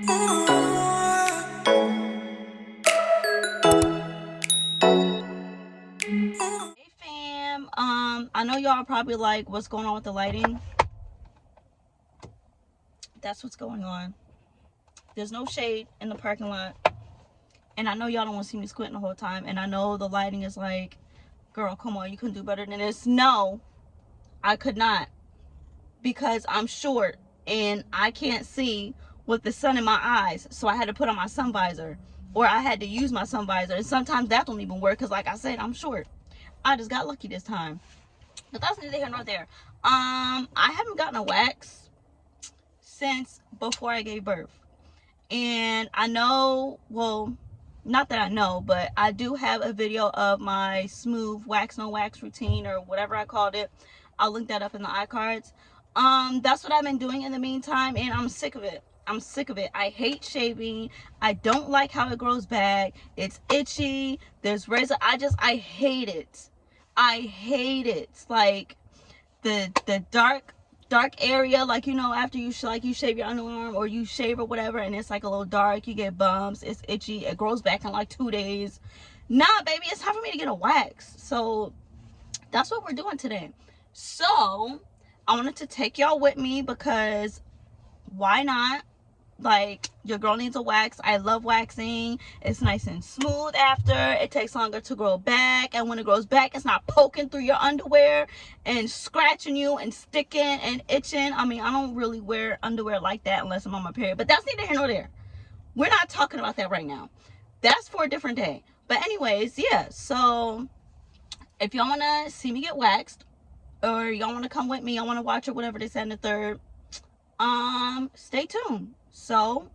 Hey fam, I know y'all probably like, what's going on with the lighting? That's what's going on. There's no shade in the parking lot, and I know y'all don't want to see me squinting the whole time, and I know the lighting is like, girl, come on, you can do better than this. No, I could not, because I'm short and I can't see with the sun in my eyes, so I had to put on my sun visor, or I had to use my sun visor, and sometimes that don't even work because, like I said, I'm short. I just got lucky this time, but that's neither here nor there. I haven't gotten a wax since before I gave birth, and I know, well, not that I know, but I do have a video of my smooth wax no wax routine, or whatever I called it. I'll link that up in the iCards. That's what I've been doing in the meantime, and I'm sick of it. I'm sick of it. I hate shaving. I don't like how it grows back. It's itchy. There's razor. I hate it. I hate it. Like the dark area, like, you know, after you you shave your underarm or you shave or whatever, and it's like a little dark, you get bumps, it's itchy, it grows back in like 2 days. Nah, baby, it's time for me to get a wax. So that's what we're doing today. So I wanted to take y'all with me, because why not? Like, your girl needs a wax. I love waxing. It's nice and smooth after. It takes longer to grow back, and when it grows back, it's not poking through your underwear and scratching you and sticking and itching. I mean, I don't really wear underwear like that unless I'm on my period, but that's neither here nor there. We're not talking about that right now. That's for a different day. But anyways, yeah, so if y'all want to see me get waxed, or y'all want to come with me, y'all want to watch it, whatever they said in the third, stay tuned. So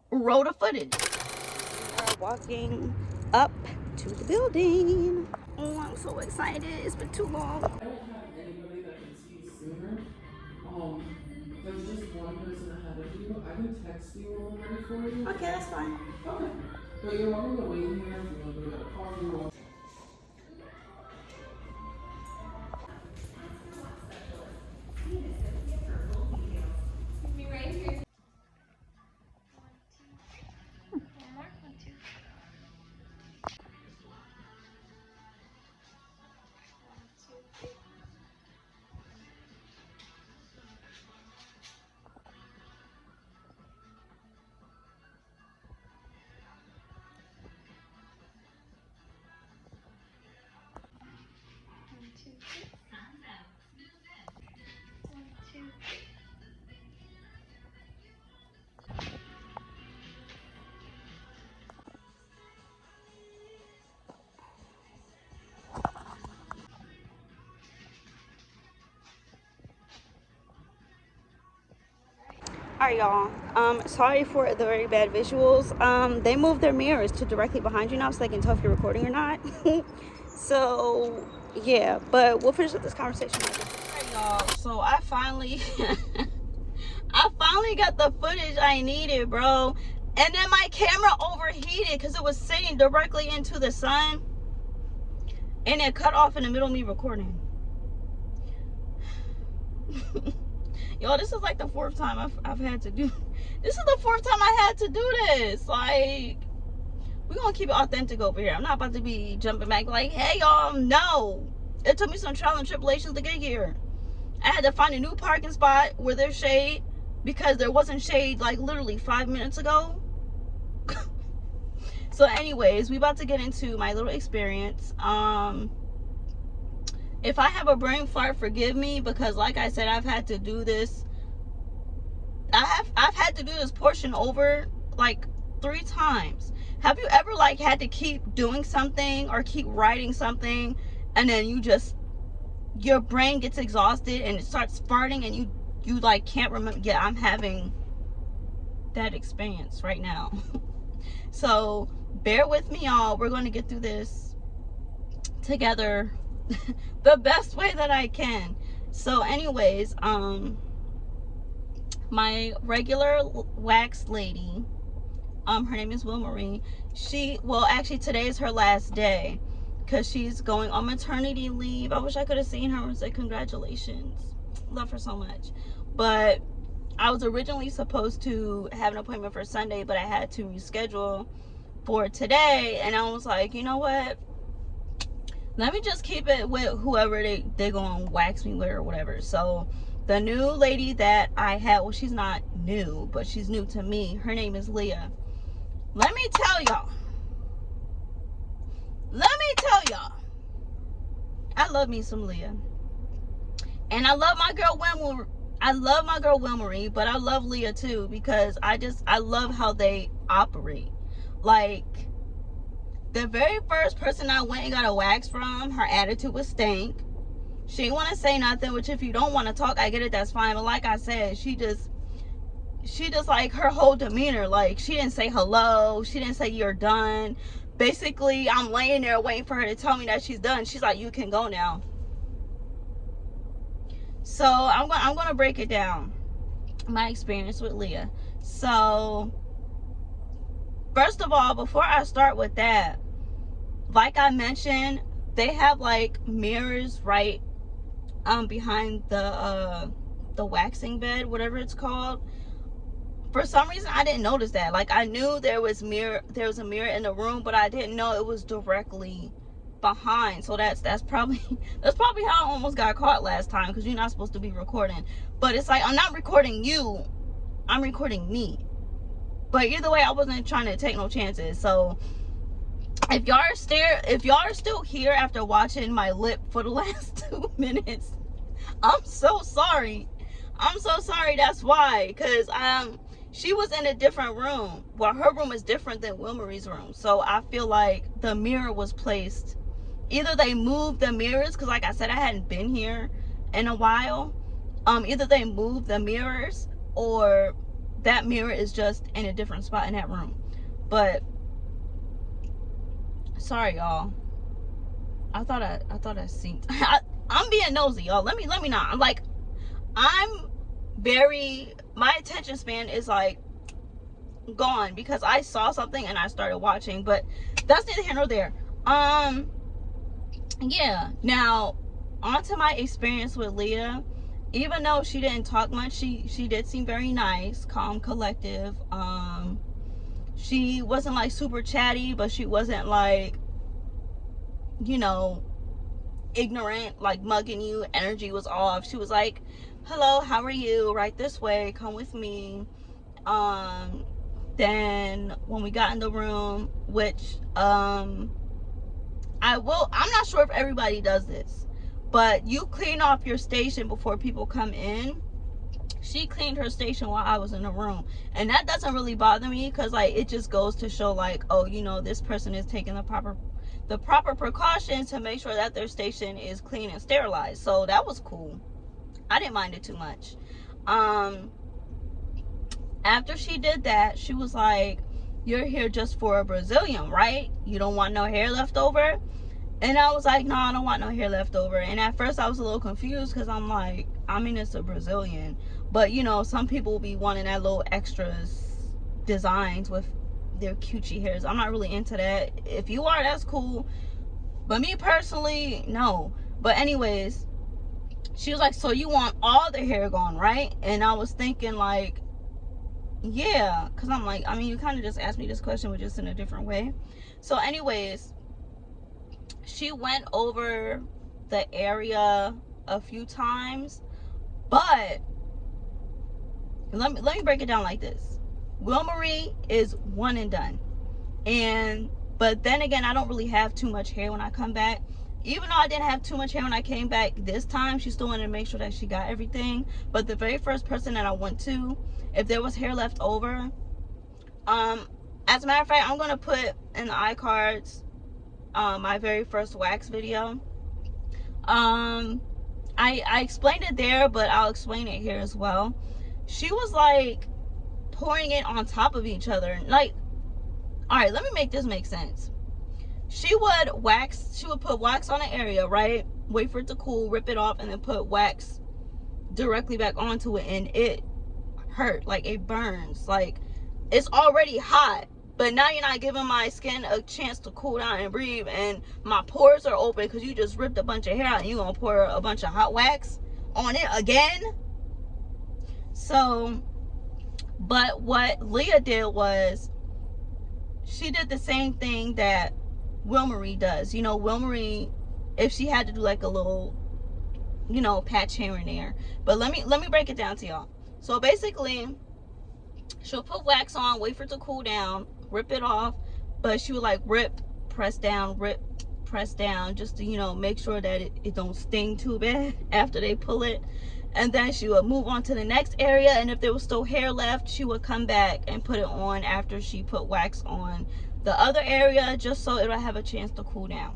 roll the footage. We are walking up to the building. Oh, I'm so excited. It's been too long. I don't have anybody that can see sooner. There's just one person ahead of you. I can text you when we're ready for you. Okay, that's fine. Okay. But you're welcome to wait here if you want to go get a coffee. Alright, y'all. Sorry for the very bad visuals. They moved their mirrors to directly behind you now, so they can tell if you're recording or not. So yeah, but we'll finish up this conversation later. Alright, y'all. So I finally I finally got the footage I needed, bro. And then my camera overheated because it was sitting directly into the sun, and it cut off in the middle of me recording. Yo, this is like the 4th time I've had to do. This is the 4th time I had to do this. Like, we're gonna keep it authentic over here. I'm not about to be jumping back like, hey y'all, no. It took me some trial and tribulations to get here. I had to find a new parking spot where there's shade, because there wasn't shade like literally 5 minutes ago. So anyways, we about to get into my little experience. If I have a brain fart, forgive me, because like I said, I've had to do this. I've had to do this portion over like 3 times. Have you ever like had to keep doing something or keep writing something, and then your brain gets exhausted and it starts farting, and you like can't remember? Yeah, I'm having that experience right now. So bear with me, y'all. We're going to get through this together the best way that I can. So anyways, my regular wax lady, her name is Will Marie. Well, actually today is her last day, because she's going on maternity leave. I wish I could have seen her and said congratulations. Love her so much. But I was originally supposed to have an appointment for Sunday, but I had to reschedule for today. And I was like, you know what? Let me just keep it with whoever they gonna wax me with or whatever. So the new lady that I had, well, she's not new, but she's new to me. Her name is Leah. Let me tell y'all. I love me some Leah. And I love my girl Wilmarie. But I love Leah too, because I love how they operate. Like, the very first person I went and got a wax from, her attitude was stank. She didn't want to say nothing, which if you don't want to talk, I get it, that's fine. But like I said, she just like, her whole demeanor, like, she didn't say hello, she didn't say you're done. Basically, I'm laying there waiting for her to tell me that she's done. She's like, you can go now. So I'm gonna break it down, my experience with Leah. So first of all, before I start with that, like I mentioned, they have like mirrors right behind the waxing bed, whatever it's called. For some reason, I didn't notice that. Like, I knew there was a mirror in the room, but I didn't know it was directly behind. So that's probably how I almost got caught last time, because you're not supposed to be recording. But it's like, I'm not recording you, I'm recording me. But either way, I wasn't trying to take no chances. So if y'all are still here after watching my lip for the last 2 minutes, I'm so sorry. That's why, because she was in a different room. Well, her room is different than Wilmarie's room. So I feel like the mirror was placed, either they moved the mirrors, because like I said, I hadn't been here in a while. Either they moved the mirrors, or that mirror is just in a different spot in that room. But sorry, y'all. I thought I seen. I'm being nosy, y'all. Let me not. My attention span is like gone, because I saw something and I started watching. But that's neither here nor there. Yeah. Now, on to my experience with Leah. Even though she didn't talk much, she did seem very nice, calm, collective. She wasn't like super chatty, but she wasn't like, you know, ignorant, like mugging you. Energy was off. She was like, hello, how are you? Right this way, come with me. Then when we got in the room, which I'm not sure if everybody does this, but you clean off your station before people come in. She cleaned her station while I was in the room, and that doesn't really bother me, because like, it just goes to show like, oh, you know, this person is taking the proper precautions to make sure that their station is clean and sterilized. So that was cool. I didn't mind it too much. After she did that, she was like, you're here just for a Brazilian, right? You don't want no hair left over? And I was like, no, I don't want no hair left over. And at first I was a little confused, because I'm like, I mean, it's a Brazilian, but you know, some people will be wanting that little extras designs with their cutesy hairs. I'm not really into that. If you are, that's cool, but me personally, no. But anyways, she was like, so you want all the hair gone, right? And I was thinking like, yeah, because I'm like, I mean, you kind of just asked me this question, but just in a different way. So anyways, she went over the area a few times, but let me break it down like this. Wilmarie is one and done. But then again, I don't really have too much hair when I come back. Even though I didn't have too much hair when I came back this time, she still wanted to make sure that she got everything. But the very first person that I went to, if there was hair left over, as a matter of fact, I'm gonna put in the iCards my very first wax video. I explained it there, but I'll explain it here as well. She was like pouring it on top of each other. Like, all right, let me make this make sense. She would put wax on an area, right? Wait for it to cool, rip it off, and then put wax directly back onto it, and it hurt. Like, it burns. Like, it's already hot, but now you're not giving my skin a chance to cool down and breathe, and my pores are open because you just ripped a bunch of hair out, and you're gonna pour a bunch of hot wax on it again. So But what Leah did was she did the same thing that Wilmarie does. You know, Wilmarie, if she had to do like a little, you know, patch here and there. But let me break it down to y'all. So basically, she'll put wax on, wait for it to cool down, rip it off, but she would like rip, press down, rip, press down, just to, you know, make sure that it don't sting too bad after they pull it. And then she would move on to the next area, and if there was still hair left, she would come back and put it on after she put wax on the other area, just so it'll have a chance to cool down.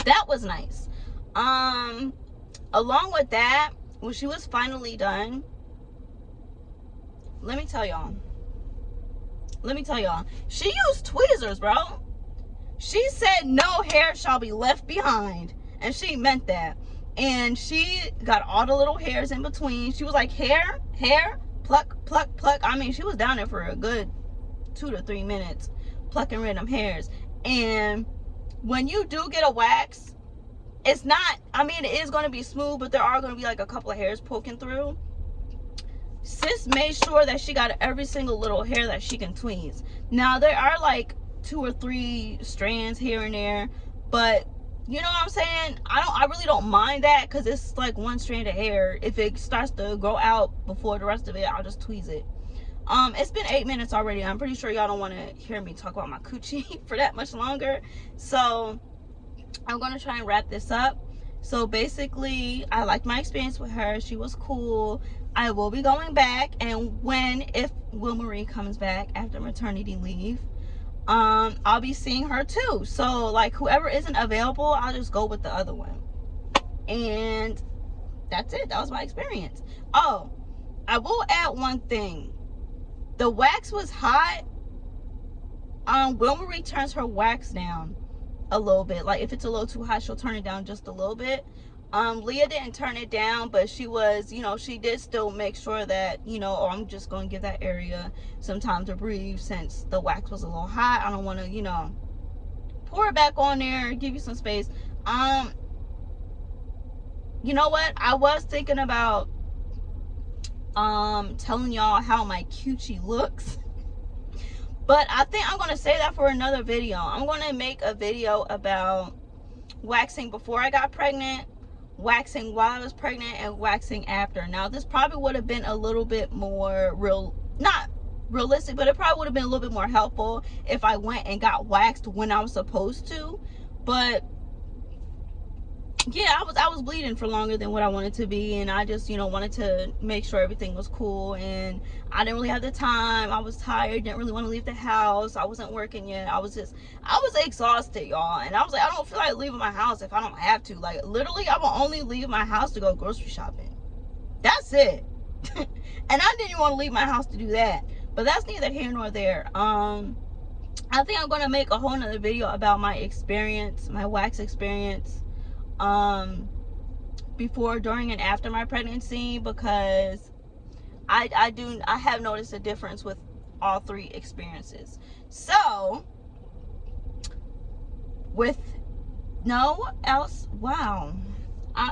That was nice. Along with that, when she was finally done, let me tell y'all, she used tweezers, bro. She said no hair shall be left behind, and she meant that. And she got all the little hairs in between. She was like, hair, pluck, pluck, pluck. I mean, she was down there for a good 2 to 3 minutes plucking random hairs. And when you do get a wax, it's not, I mean, it is going to be smooth, but there are going to be like a couple of hairs poking through. Sis made sure that she got every single little hair that she can tweeze. Now, there are like 2 or 3 strands here and there, but you know what I'm saying? I really don't mind that, because it's like one strand of hair. If it starts to grow out before the rest of it, I'll just tweeze it. It's been 8 minutes already. I'm pretty sure y'all don't want to hear me talk about my coochie for that much longer. So I'm going to try and wrap this up. So basically, I liked my experience with her. She was cool. I will be going back, and if Wilmarie comes back after maternity leave, I'll be seeing her too. So like, whoever isn't available, I'll just go with the other one. And that's it. That was my experience. Oh, I will add one thing. The wax was hot. Wilmarie turns her wax down a little bit. Like, if it's a little too hot, she'll turn it down just a little bit. Leah didn't turn it down, but she was, you know, she did still make sure that, you know, I'm just going to give that area some time to breathe, since the wax was a little hot. I don't want to, you know, pour it back on there, give you some space. You know what? I was thinking about telling y'all how my coochie looks. But I think I'm going to save that for another video. I'm going to make a video about waxing before I got pregnant, waxing while I was pregnant, and waxing after. Now, this probably would have been a little bit more not realistic, but it probably would have been a little bit more helpful if I went and got waxed when I was supposed to. But yeah, I was bleeding for longer than what I wanted to be, and I just, you know, wanted to make sure everything was cool, and I didn't really have the time. I was tired, didn't really want to leave the house. I wasn't working yet. I was exhausted, y'all, and I was like, I don't feel like leaving my house if I don't have to. Like, literally, I will only leave my house to go grocery shopping. That's it. And I didn't even want to leave my house to do that, but that's neither here nor there. I think I'm going to make a whole nother video about my experience, my wax experience, before, during, and after my pregnancy, because I have noticed a difference with all 3 experiences. So with no else, wow,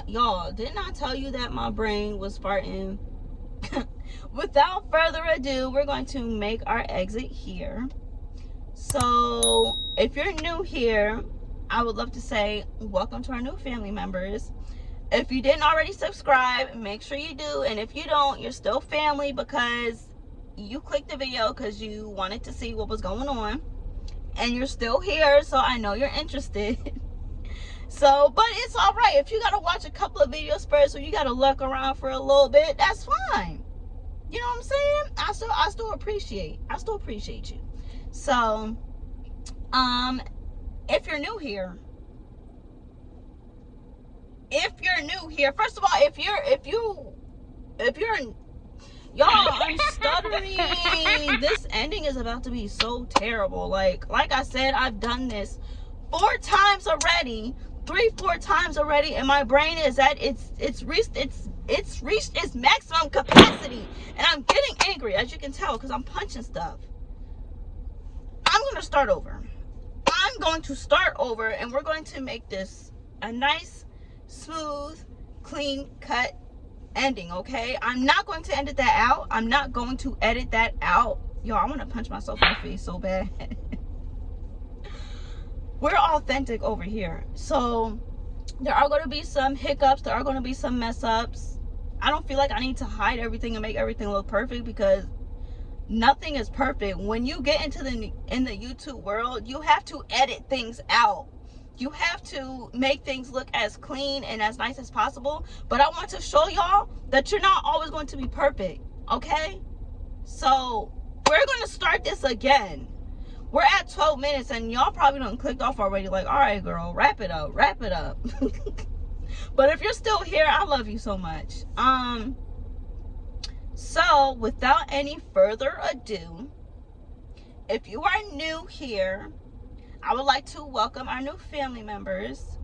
y'all, didn't I tell you that my brain was farting? Without further ado, we're going to make our exit here. So if you're new here, I would love to say welcome to our new family members. If you didn't already subscribe, make sure you do. And if you don't, you're still family, because you clicked the video because you wanted to see what was going on, and you're still here, so I know you're interested. So, but it's all right. If you got to watch a couple of videos first, or you got to look around for a little bit, that's fine. You know what I'm saying? I still appreciate you. So, if you're new here, first of all, if you're y'all, I'm stuttering. This ending is about to be so terrible. Like I said, I've done this 4 times already, 3-4 times already, and my brain is at it's reached its maximum capacity, and I'm getting angry, as you can tell, because I'm punching stuff. I'm going to start over, and we're going to make this a nice, smooth, clean cut ending, okay? I'm not going to edit that out. I'm not going to edit that out. Yo, I want to punch myself in the face so bad. We're authentic over here. So there are going to be some hiccups. There are going to be some mess ups. I don't feel like I need to hide everything and make everything look perfect, because nothing is perfect. When you get into the YouTube world, you have to edit things out. You have to make things look as clean and as nice as possible. But I want to show y'all that you're not always going to be perfect, okay? So we're going to start this again. We're at 12 minutes and y'all probably done clicked off already, like, all right, girl, wrap it up. But if you're still here, I love you so much. So without any further ado, if you are new here, I would like to welcome our new family members.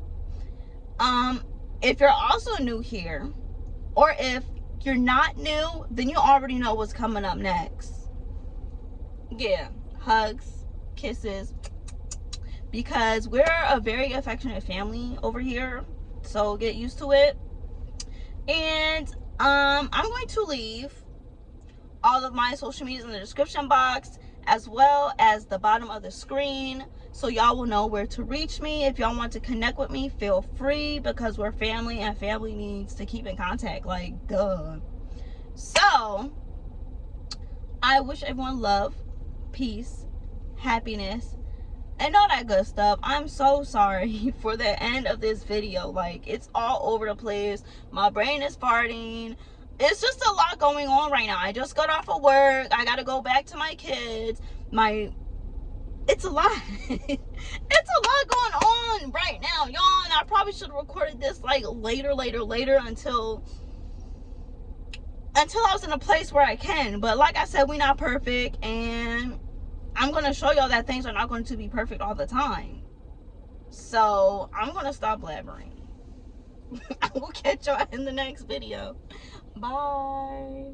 If you're also new here, or if you're not new, then you already know what's coming up next. Yeah, hugs, kisses, because we're a very affectionate family over here, so get used to it. And I'm going to leave all of my social medias in the description box, as well as the bottom of the screen, so y'all will know where to reach me. If y'all want to connect with me, feel free, because we're family and family needs to keep in contact, like, duh. So I wish everyone love, peace, happiness, and all that good stuff. I'm so sorry for the end of this video. Like, it's all over the place. My brain is farting. It's just a lot going on right now. I just got off of work. I gotta go back to my kids. It's a lot. It's a lot going on right now, y'all. And I probably should have recorded this like later until I was in a place where I can. But like I said, we're not perfect, and I'm going to show y'all that things are not going to be perfect all the time. So I'm going to stop blabbering. I will catch y'all in the next video. Bye.